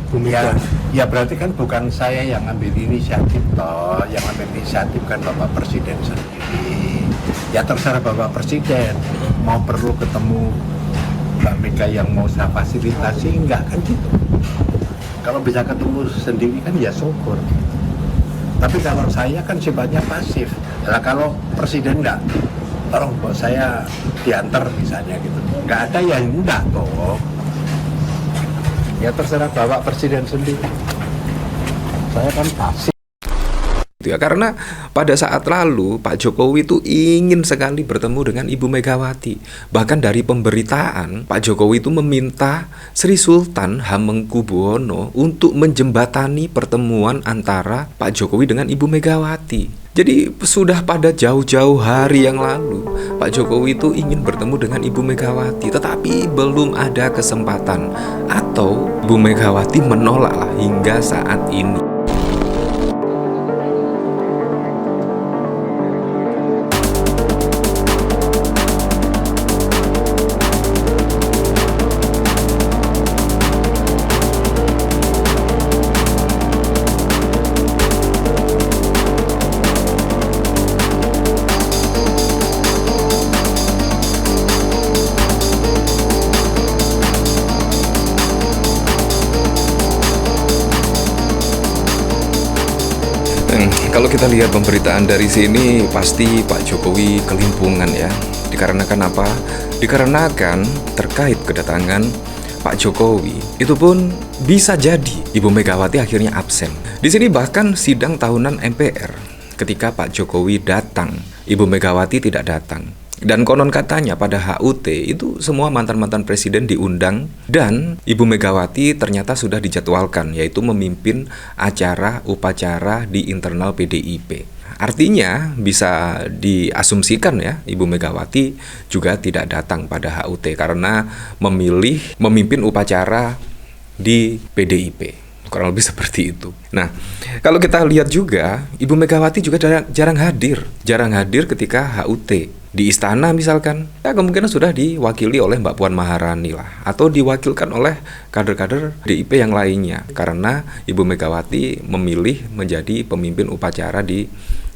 Bu Ya, Mega. ya berarti kan bukan saya yang ambil inisiatif toh, yang ambil inisiatif kan Bapak Presiden sendiri. Ya terserah Bapak Presiden mau perlu ketemu Mbak Mega yang mau saya fasilitasi enggak kan gitu. Kalau bisa ketemu sendiri kan ya syukur. Tapi kalau saya kan sifatnya pasif. Nah, kalau Presiden enggak, tolong buat saya diantar misalnya gitu. Enggak ada yang enggak toh. Ya terserah Bapak Presiden sendiri. Saya kan pasif. Ya, karena pada saat lalu Pak Jokowi itu ingin sekali bertemu dengan Ibu Megawati. Bahkan dari pemberitaan Pak Jokowi itu meminta Sri Sultan Hamengkubuwono untuk menjembatani pertemuan antara Pak Jokowi dengan Ibu Megawati. Jadi sudah pada jauh-jauh hari yang lalu Pak Jokowi itu ingin bertemu dengan Ibu Megawati, tetapi belum ada kesempatan, atau Ibu Megawati menolaklah hingga saat ini. Kalau kita lihat pemberitaan dari sini, pasti Pak Jokowi kelimpungan ya. Dikarenakan apa? Dikarenakan terkait kedatangan Pak Jokowi, itu pun bisa jadi Ibu Megawati akhirnya absen. Di sini bahkan sidang tahunan MPR, ketika Pak Jokowi datang, Ibu Megawati tidak datang. Dan konon katanya pada HUT itu semua mantan-mantan presiden diundang, dan Ibu Megawati ternyata sudah dijadwalkan, yaitu memimpin acara upacara di internal PDIP. Artinya bisa diasumsikan ya, Ibu Megawati juga tidak datang pada HUT karena memilih memimpin upacara di PDIP. Kurang lebih seperti itu. Nah, kalau kita lihat juga, Ibu Megawati juga jarang hadir ketika HUT. Di istana misalkan, ya kemungkinan sudah diwakili oleh Mbak Puan Maharani lah, atau diwakilkan oleh kader-kader PDIP yang lainnya, karena Ibu Megawati memilih menjadi pemimpin upacara di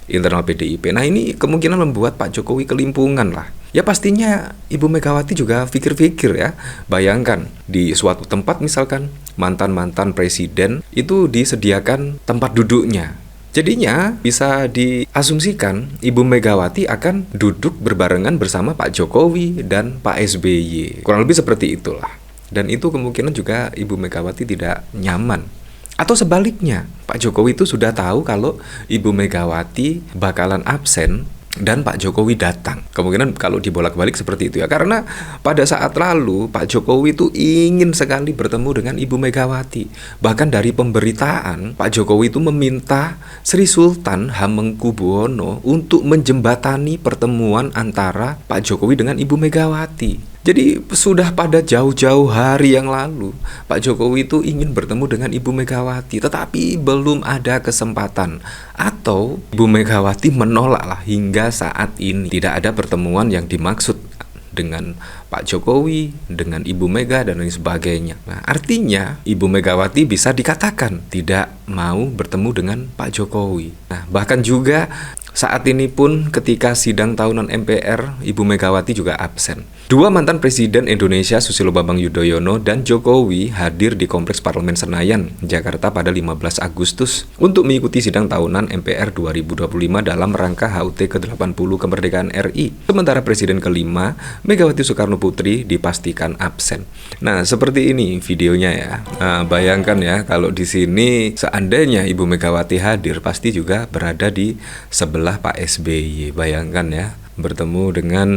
internal PDIP. Nah, ini kemungkinan membuat Pak Jokowi kelimpungan lah. Ya pastinya Ibu Megawati juga pikir-pikir ya. Bayangkan di suatu tempat misalkan mantan-mantan presiden itu disediakan tempat duduknya. Jadinya bisa diasumsikan Ibu Megawati akan duduk berbarengan bersama Pak Jokowi dan Pak SBY. Kurang lebih seperti itulah. Dan itu kemungkinan juga Ibu Megawati tidak nyaman. Atau sebaliknya, Pak Jokowi itu sudah tahu kalau Ibu Megawati bakalan absen dan Pak Jokowi datang. Kemungkinan kalau dibolak-balik seperti itu ya. Karena pada saat lalu Pak Jokowi itu ingin sekali bertemu dengan Ibu Megawati. Bahkan dari pemberitaan Pak Jokowi itu meminta Sri Sultan Hamengkubuwono untuk menjembatani pertemuan antara Pak Jokowi dengan Ibu Megawati. Jadi sudah pada jauh-jauh hari yang lalu Pak Jokowi itu ingin bertemu dengan Ibu Megawati, tetapi belum ada kesempatan, atau Ibu Megawati menolaklah hingga saat ini. Tidak ada pertemuan yang dimaksud dengan Pak Jokowi, dengan Ibu Mega dan lain sebagainya. Nah, artinya Ibu Megawati bisa dikatakan tidak mau bertemu dengan Pak Jokowi. Nah, bahkan juga saat ini pun ketika sidang tahunan MPR, Ibu Megawati juga absen. Dua mantan presiden Indonesia, Susilo Bambang Yudhoyono dan Jokowi, hadir di Kompleks Parlemen Senayan, Jakarta pada 15 Agustus untuk mengikuti sidang tahunan MPR 2025 dalam rangka HUT ke-80 kemerdekaan RI. Sementara Presiden kelima, Megawati Soekarno Putri, dipastikan absen. Nah, seperti ini videonya ya. Nah, bayangkan ya, kalau di sini seandainya Ibu Megawati hadir, pasti juga berada di sebelah Pak SBY. Bayangkan ya, bertemu dengan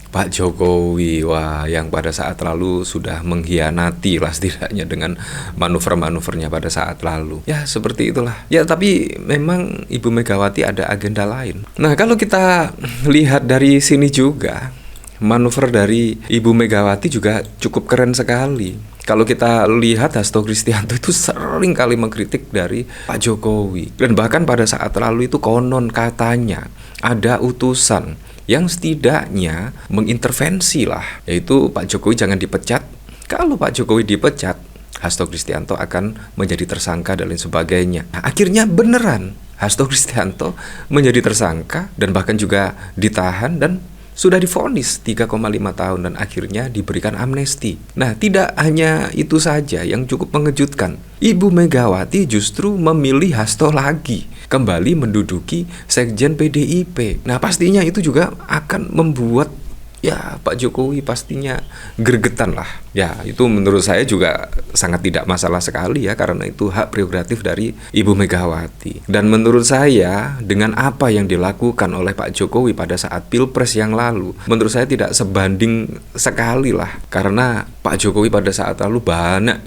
Pak Jokowi, wah, yang pada saat lalu sudah mengkhianati lah setidaknya dengan manuver-manuvernya pada saat lalu. Ya, seperti itulah. Ya, tapi memang Ibu Megawati ada agenda lain. Nah, kalau kita lihat dari sini juga, manuver dari Ibu Megawati juga cukup keren sekali. Kalau kita lihat, Hasto Kristianto itu sering kali mengkritik dari Pak Jokowi. Dan bahkan pada saat lalu itu konon katanya ada utusan yang setidaknya mengintervensi lah, yaitu Pak Jokowi jangan dipecat. Kalau Pak Jokowi dipecat, Hasto Kristianto akan menjadi tersangka dan lain sebagainya. Nah, akhirnya beneran Hasto Kristianto menjadi tersangka dan bahkan juga ditahan dan sudah divonis 3,5 tahun dan akhirnya diberikan amnesti. Nah, tidak hanya itu saja yang cukup mengejutkan. Ibu Megawati justru memilih Hasto lagi, kembali menduduki Sekjen PDIP. Nah, pastinya itu juga akan membuat ya Pak Jokowi pastinya gregetan lah. Ya, itu menurut saya juga sangat tidak masalah sekali ya, karena itu hak prerogatif dari Ibu Megawati. Dan menurut saya dengan apa yang dilakukan oleh Pak Jokowi pada saat Pilpres yang lalu, menurut saya tidak sebanding sekali lah. Karena Pak Jokowi pada saat lalu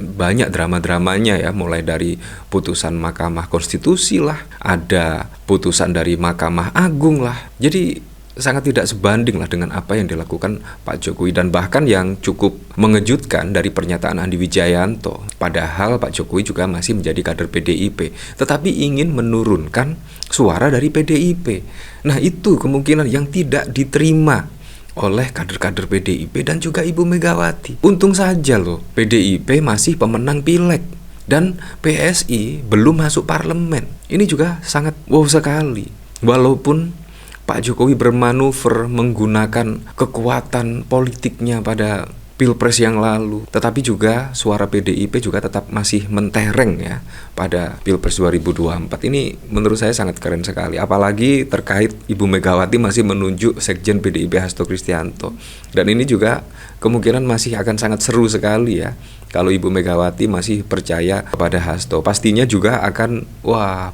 banyak drama-dramanya ya, mulai dari putusan Mahkamah Konstitusi lah, ada putusan dari Mahkamah Agung lah. Jadi sangat tidak sebanding lah dengan apa yang dilakukan Pak Jokowi. Dan bahkan yang cukup mengejutkan dari pernyataan Andi Wijayanto, padahal Pak Jokowi juga masih menjadi kader PDIP tetapi ingin menurunkan suara dari PDIP. Nah, itu kemungkinan yang tidak diterima oleh kader-kader PDIP dan juga Ibu Megawati. Untung saja loh PDIP masih pemenang pileg dan PSI belum masuk parlemen. Ini juga sangat wow sekali. Walaupun Pak Jokowi bermanuver menggunakan kekuatan politiknya pada Pilpres yang lalu, tetapi juga suara PDIP juga tetap masih mentereng ya pada Pilpres 2024. Ini menurut saya sangat keren sekali. Apalagi terkait Ibu Megawati masih menunjuk Sekjen PDIP Hasto Kristianto. Dan ini juga kemungkinan masih akan sangat seru sekali ya. Kalau Ibu Megawati masih percaya kepada Hasto, pastinya juga akan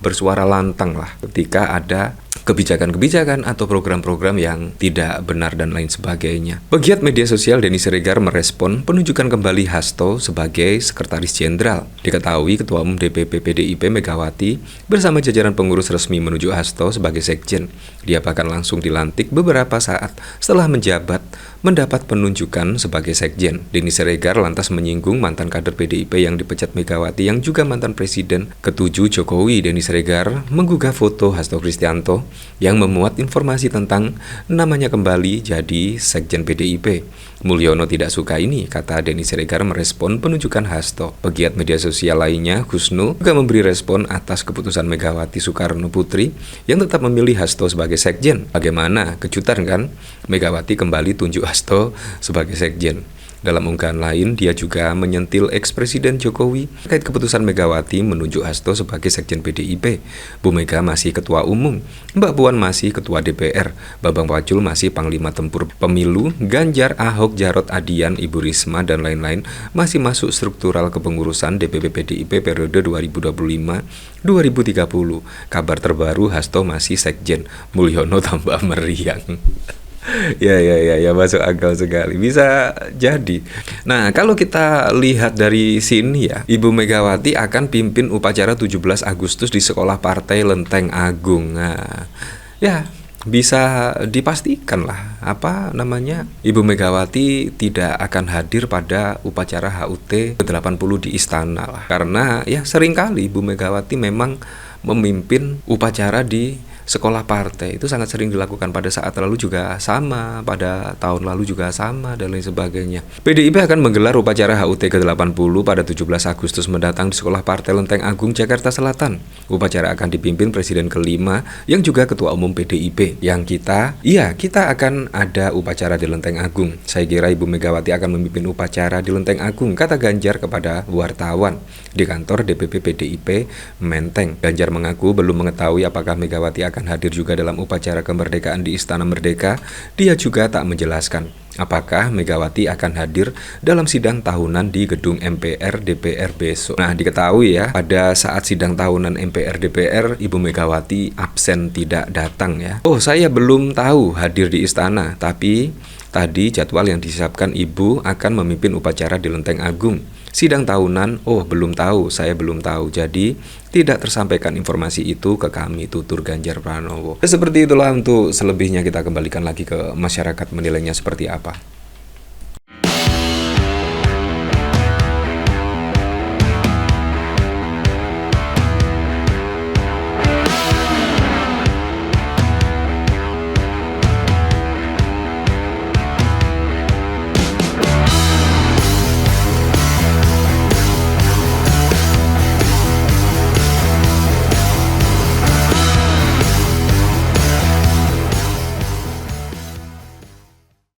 bersuara lantang lah ketika ada kebijakan-kebijakan atau program-program yang tidak benar dan lain sebagainya. Pegiat media sosial Denny Siregar merespon penunjukan kembali Hasto sebagai Sekretaris Jenderal. Diketahui Ketua Umum DPP PDIP Megawati bersama jajaran pengurus resmi menunjuk Hasto sebagai Sekjen. Dia bahkan langsung dilantik beberapa saat setelah menjabat mendapat penunjukan sebagai Sekjen. Denny Siregar lantas menyinggung mantan kader PDIP yang dipecat Megawati yang juga mantan Presiden ke-7 Jokowi. Denny Siregar menggugah foto Hasto Kristianto yang memuat informasi tentang namanya kembali jadi Sekjen PDIP. Mulyono tidak suka ini, kata Denny Siregar merespon penunjukan Hasto. Pegiat media sosial lainnya, Husnu, juga memberi respon atas keputusan Megawati Soekarno Putri yang tetap memilih Hasto sebagai Sekjen. Bagaimana? Kejutan kan? Megawati kembali tunjuk Hasto sebagai Sekjen. Dalam unggahan lain, dia juga menyentil ex-presiden Jokowi terkait keputusan Megawati menunjuk Hasto sebagai Sekjen PDIP. Bu Mega masih Ketua Umum, Mbak Puan masih Ketua DPR, Bambang Pacul masih Panglima Tempur Pemilu, Ganjar, Ahok, Jarot, Adian, Ibu Risma, dan lain-lain masih masuk struktural kepengurusan DPP PDIP periode 2025-2030. Kabar terbaru, Hasto masih Sekjen. Mulyono tambah meriang. Ya, masuk akal sekali. Bisa jadi. Nah, kalau kita lihat dari sini ya, Ibu Megawati akan pimpin upacara 17 Agustus di Sekolah Partai Lenteng Agung. Nah, ya bisa dipastikan lah Ibu Megawati tidak akan hadir pada upacara HUT ke-80 di istana lah. Karena ya seringkali Ibu Megawati memang memimpin upacara di sekolah partai. Itu sangat sering dilakukan pada saat lalu juga sama, pada tahun lalu juga sama, dan lain sebagainya. PDIP akan menggelar upacara HUT ke-80 pada 17 Agustus mendatang di Sekolah Partai Lenteng Agung, Jakarta Selatan. Upacara akan dipimpin Presiden ke-5 yang juga Ketua Umum PDIP. Yang kita akan ada upacara di Lenteng Agung. Saya kira Ibu Megawati akan memimpin upacara di Lenteng Agung, kata Ganjar kepada wartawan di kantor DPP PDIP Menteng. Ganjar mengaku belum mengetahui apakah Megawati akan hadir juga dalam upacara kemerdekaan di Istana Merdeka. Dia juga tak menjelaskan apakah Megawati akan hadir dalam sidang tahunan di gedung MPR DPR besok. Nah, diketahui ya, pada saat sidang tahunan MPR DPR, Ibu Megawati absen tidak datang ya. Oh, saya belum tahu hadir di istana, tapi tadi jadwal yang disiapkan Ibu akan memimpin upacara di Lenteng Agung. Sidang tahunan, belum tahu, saya belum tahu. Jadi tidak tersampaikan informasi itu ke kami, tutur Ganjar Pranowo. Seperti itulah, untuk selebihnya kita kembalikan lagi ke masyarakat menilainya seperti apa.